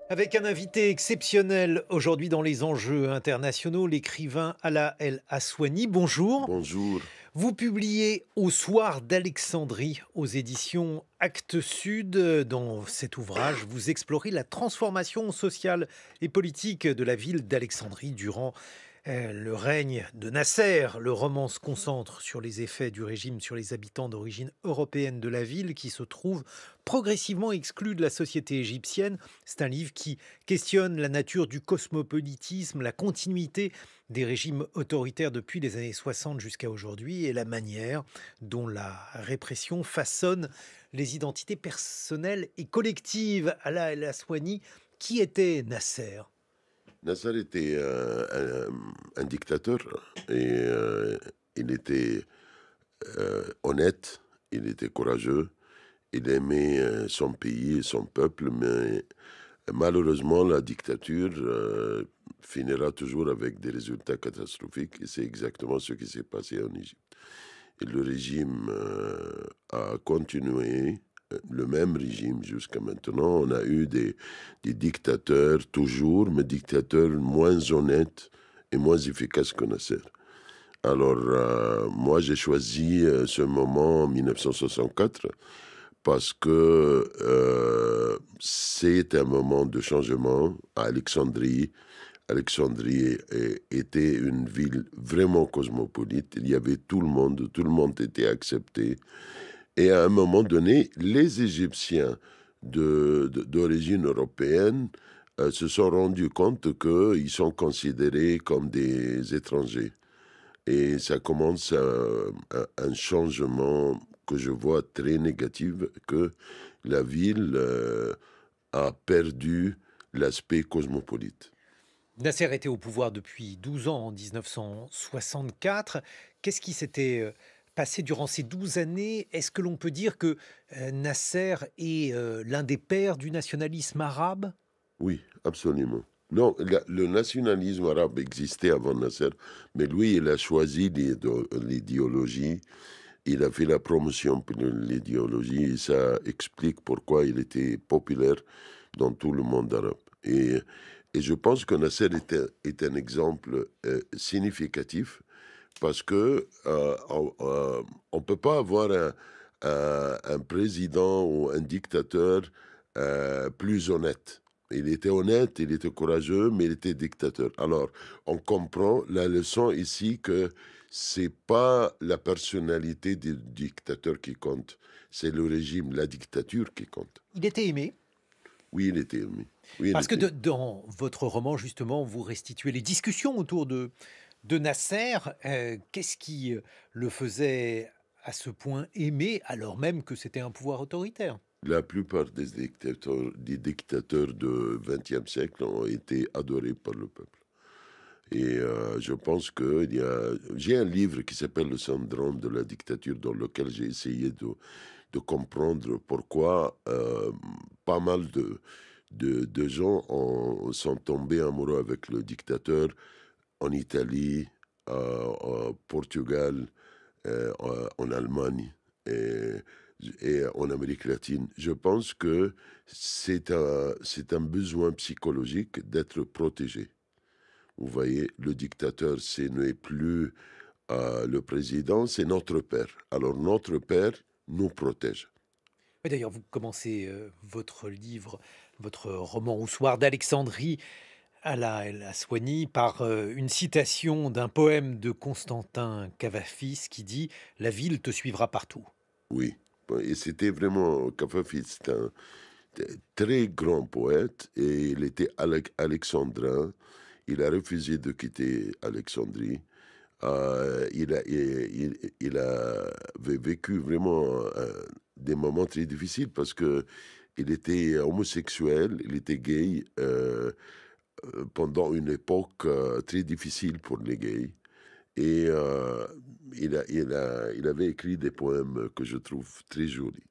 Avec un invité exceptionnel aujourd'hui dans les enjeux internationaux, l'écrivain Ala El Aswani. Bonjour. Bonjour. Vous publiez Au soir d'Alexandrie aux éditions Actes Sud. Dans cet ouvrage, vous explorez la transformation sociale et politique de la ville d'Alexandrie durant le règne de Nasser. Le roman se concentre sur les effets du régime sur les habitants d'origine européenne de la ville qui se trouvent progressivement exclus de la société égyptienne. C'est un livre qui questionne la nature du cosmopolitisme, la continuité des régimes autoritaires depuis les années 60 jusqu'à aujourd'hui et la manière dont la répression façonne les identités personnelles et collectives. Ala El Aswani, qui était Nasser? Nasser était un dictateur et il était honnête, il était courageux, il aimait son pays et son peuple, mais malheureusement, la dictature finira toujours avec des résultats catastrophiques et c'est exactement ce qui s'est passé en Égypte. Et le régime a continué, le même régime jusqu'à maintenant. On a eu des dictateurs toujours, mais dictateurs moins honnêtes et moins efficaces que Nasser. Alors, moi, j'ai choisi ce moment en 1964 parce que c'est un moment de changement à Alexandrie. Alexandrie était une ville vraiment cosmopolite. Il y avait tout le monde était accepté. Et à un moment donné, les Égyptiens d'origine européenne se sont rendus compte qu'ils sont considérés comme des étrangers. Et ça commence un changement que je vois très négatif, que la ville a perdu l'aspect cosmopolite. Nasser était au pouvoir depuis 12 ans, en 1964. Qu'est-ce qui s'était passé durant ces 12 années? Est-ce que l'on peut dire que Nasser est l'un des pères du nationalisme arabe? Oui, absolument. Non, le nationalisme arabe existait avant Nasser, mais lui, il a choisi l'idéologie, il a fait la promotion pour l'idéologie, et ça explique pourquoi il était populaire dans tout le monde arabe. Et je pense que Nasser est un exemple significatif parce que on peut pas avoir un président ou un dictateur plus honnête. Il était honnête, il était courageux, mais il était dictateur. Alors, on comprend la leçon ici que c'est pas la personnalité du dictateur qui compte, c'est le régime, la dictature qui compte. Il était aimé Oui, il était aimé. Oui, il parce que était. dans votre roman, justement, vous restituez les discussions autour de Nasser. Qu'est-ce qui le faisait à ce point aimé alors même que c'était un pouvoir autoritaire? La plupart des dictateurs du XXe siècle ont été adorés par le peuple. Et je pense que j'ai un livre qui s'appelle Le syndrome de la dictature, dans lequel j'ai essayé de comprendre pourquoi pas mal de gens sont tombés amoureux avec le dictateur en Italie, au Portugal, en Allemagne et, et en Amérique latine. Je pense que c'est un besoin psychologique d'être protégé. Vous voyez, le dictateur, ce n'est plus le président, c'est notre père. Alors notre père nous protège. Oui, d'ailleurs, vous commencez votre livre, votre roman Au soir d'Alexandrie, à la Soigny, par une citation d'un poème de Constantin Cavafis qui dit: La ville te suivra partout. Oui. Et c'était vraiment Cavafis, c'est un très grand poète et il était alexandrin. Il a refusé de quitter Alexandrie. Il avait vécu vraiment des moments très difficiles parce que il était homosexuel, il était gay pendant une époque très difficile pour les gays. Et il avait écrit des poèmes que je trouve très jolis.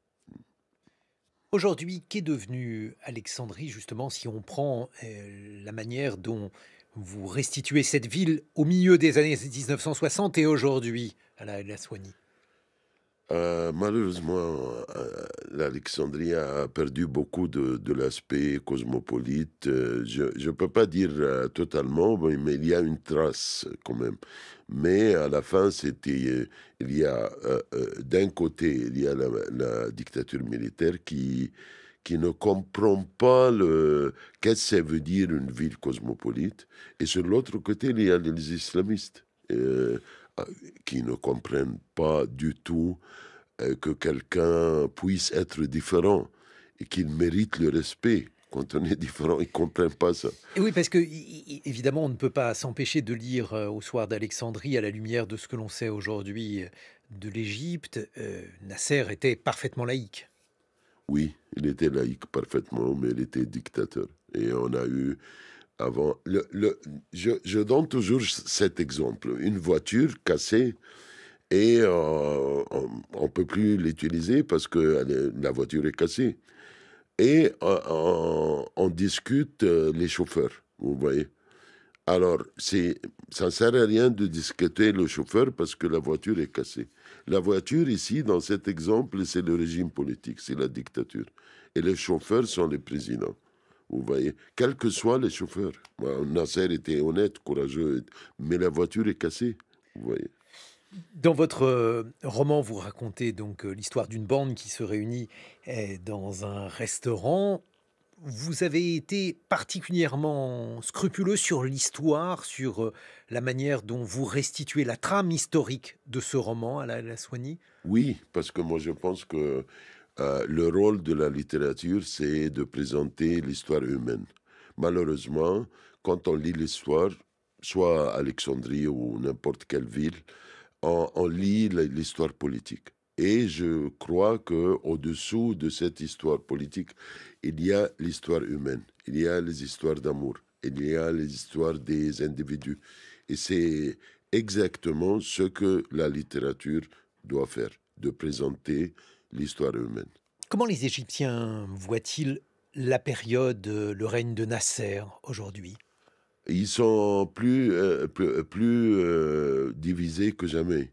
Aujourd'hui, qu'est devenu Alexandrie, justement, si on prend la manière dont vous restituez cette ville au milieu des années 1960 et aujourd'hui, à la Soigny? Malheureusement, l'Alexandrie a perdu beaucoup de l'aspect cosmopolite. Je ne peux pas dire totalement, mais il y a une trace quand même. Mais à la fin, il y a d'un côté, il y a la dictature militaire qui ne comprend pas qu'est-ce que ça veut dire une ville cosmopolite. Et sur l'autre côté, il y a les islamistes ah, qui ne comprennent pas du tout que quelqu'un puisse être différent et qu'il mérite le respect. Quand on est différent, ils ne comprennent pas ça. Et oui, parce que évidemment, on ne peut pas s'empêcher de lire au soir d'Alexandrie, à la lumière de ce que l'on sait aujourd'hui de l'Égypte, Nasser était parfaitement laïque. Oui, il était laïque parfaitement, mais il était dictateur. Et on a eu avant... je donne toujours cet exemple. Une voiture cassée et on ne peut plus l'utiliser parce que la voiture est cassée. Et on discute les chauffeurs, vous voyez. Alors, ça ne sert à rien de discuter le chauffeur parce que la voiture est cassée. La voiture, ici, dans cet exemple, c'est le régime politique, c'est la dictature. Et les chauffeurs sont les présidents. Vous voyez, quels que soient les chauffeurs. Nasser était honnête, courageux, mais la voiture est cassée. Vous voyez. Dans votre roman, vous racontez donc l'histoire d'une bande qui se réunit dans un restaurant. Vous avez été particulièrement scrupuleux sur l'histoire, sur la manière dont vous restituez la trame historique de ce roman à la Soigny. Oui, parce que moi je pense que le rôle de la littérature, c'est de présenter l'histoire humaine. Malheureusement, quand on lit l'histoire, soit à Alexandrie ou n'importe quelle ville, on lit l'histoire politique. Et je crois que au-dessous de cette histoire politique, il y a l'histoire humaine, il y a les histoires d'amour, il y a les histoires des individus. Et c'est exactement ce que la littérature doit faire, de présenter l'histoire humaine. Comment les Égyptiens voient-ils la période, le règne de Nasser aujourd'hui? Ils sont plus divisés que jamais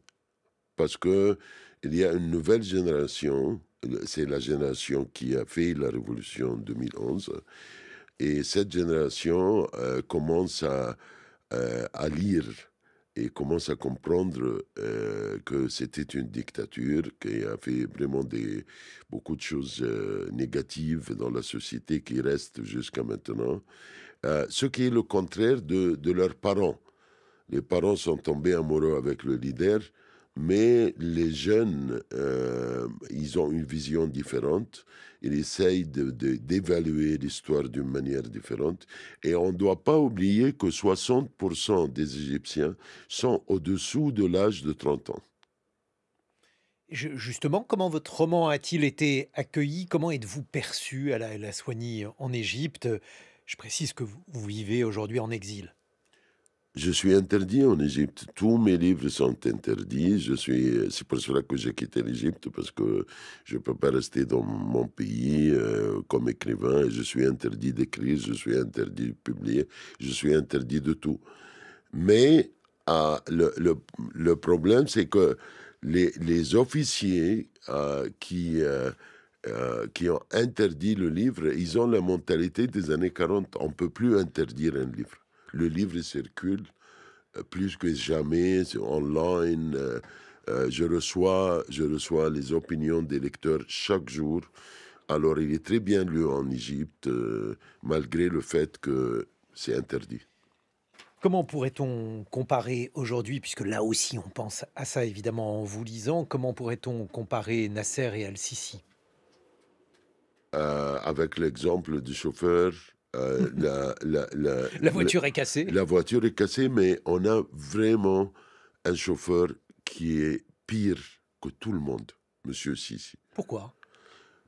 parce que il y a une nouvelle génération, c'est la génération qui a fait la révolution 2011 et cette génération commence à lire et commence à comprendre que c'était une dictature qui a fait vraiment beaucoup de choses négatives dans la société qui restent jusqu'à maintenant. Ce qui est le contraire de leurs parents. Les parents sont tombés amoureux avec le leader, mais les jeunes, ils ont une vision différente. Ils essayent d'évaluer l'histoire d'une manière différente. Et on ne doit pas oublier que 60% des Égyptiens sont au-dessous de l'âge de 30 ans. Justement, comment votre roman a-t-il été accueilli? Comment êtes-vous perçu à la Soigny en Égypte? Je précise que vous vivez aujourd'hui en exil. Je suis interdit en Égypte. Tous mes livres sont interdits. C'est pour cela que j'ai quitté l'Égypte parce que je peux pas rester dans mon pays comme écrivain. Je suis interdit d'écrire, je suis interdit de publier, je suis interdit de tout. Mais le problème, c'est que les officiers qui ont interdit le livre, ils ont la mentalité des années 40. On ne peut plus interdire un livre. Le livre circule plus que jamais, c'est online. Je reçois les opinions des lecteurs chaque jour. Alors, il est très bien lu en Égypte, malgré le fait que c'est interdit. Comment pourrait-on comparer aujourd'hui, puisque là aussi on pense à ça évidemment en vous lisant, comment pourrait-on comparer Nasser et Al-Sisi? Avec l'exemple du chauffeur, La voiture est cassée. la voiture est cassée, mais on a vraiment un chauffeur qui est pire que tout le monde, Monsieur Sisi. Pourquoi?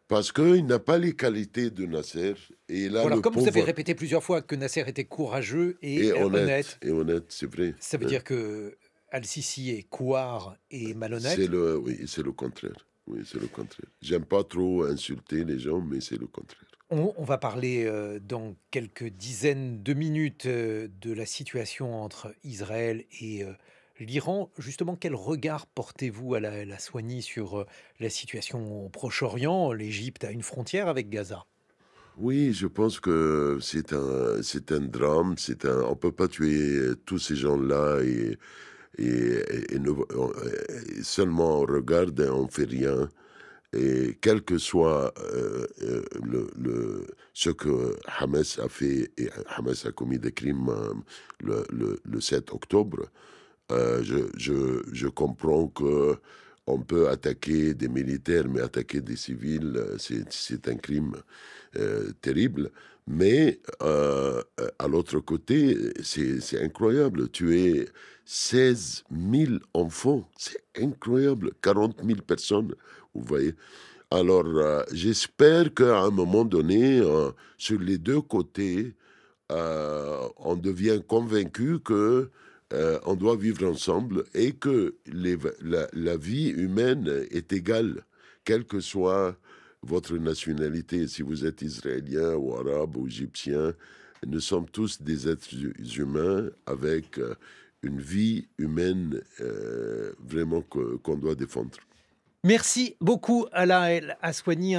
Parce qu'il n'a pas les qualités de Nasser et il a Bon alors le comme vous avez pouvoir. répété plusieurs fois que Nasser était courageux et honnête, Et honnête, c'est vrai, ça veut hein. dire que Al-Sisi est couard et malhonnête? Oui, c'est le contraire. Oui, c'est le contraire. J'aime pas trop insulter les gens, mais c'est le contraire. On va parler dans quelques dizaines de minutes de la situation entre Israël et l'Iran. Justement, quel regard portez-vous à la Soigny sur la situation au Proche-Orient? L'Égypte a une frontière avec Gaza. Oui, je pense que c'est un drame, on peut pas tuer tous ces gens-là et seulement on regarde et on fait rien. Et quel que soit ce que Hamas a fait, et Hamas a commis des crimes le 7 octobre, je comprends que on peut attaquer des militaires, mais attaquer des civils, c'est un crime terrible. Mais à l'autre côté, c'est incroyable. Tuer 16 000 enfants, c'est incroyable. 40 000 personnes, vous voyez. Alors, j'espère qu'à un moment donné, sur les deux côtés, on devient convaincu que on doit vivre ensemble et que la vie humaine est égale, quelle que soit votre nationalité, si vous êtes israélien ou arabe ou égyptien, nous sommes tous des êtres humains avec une vie humaine vraiment qu'on doit défendre. Merci beaucoup, Alain El Aswani.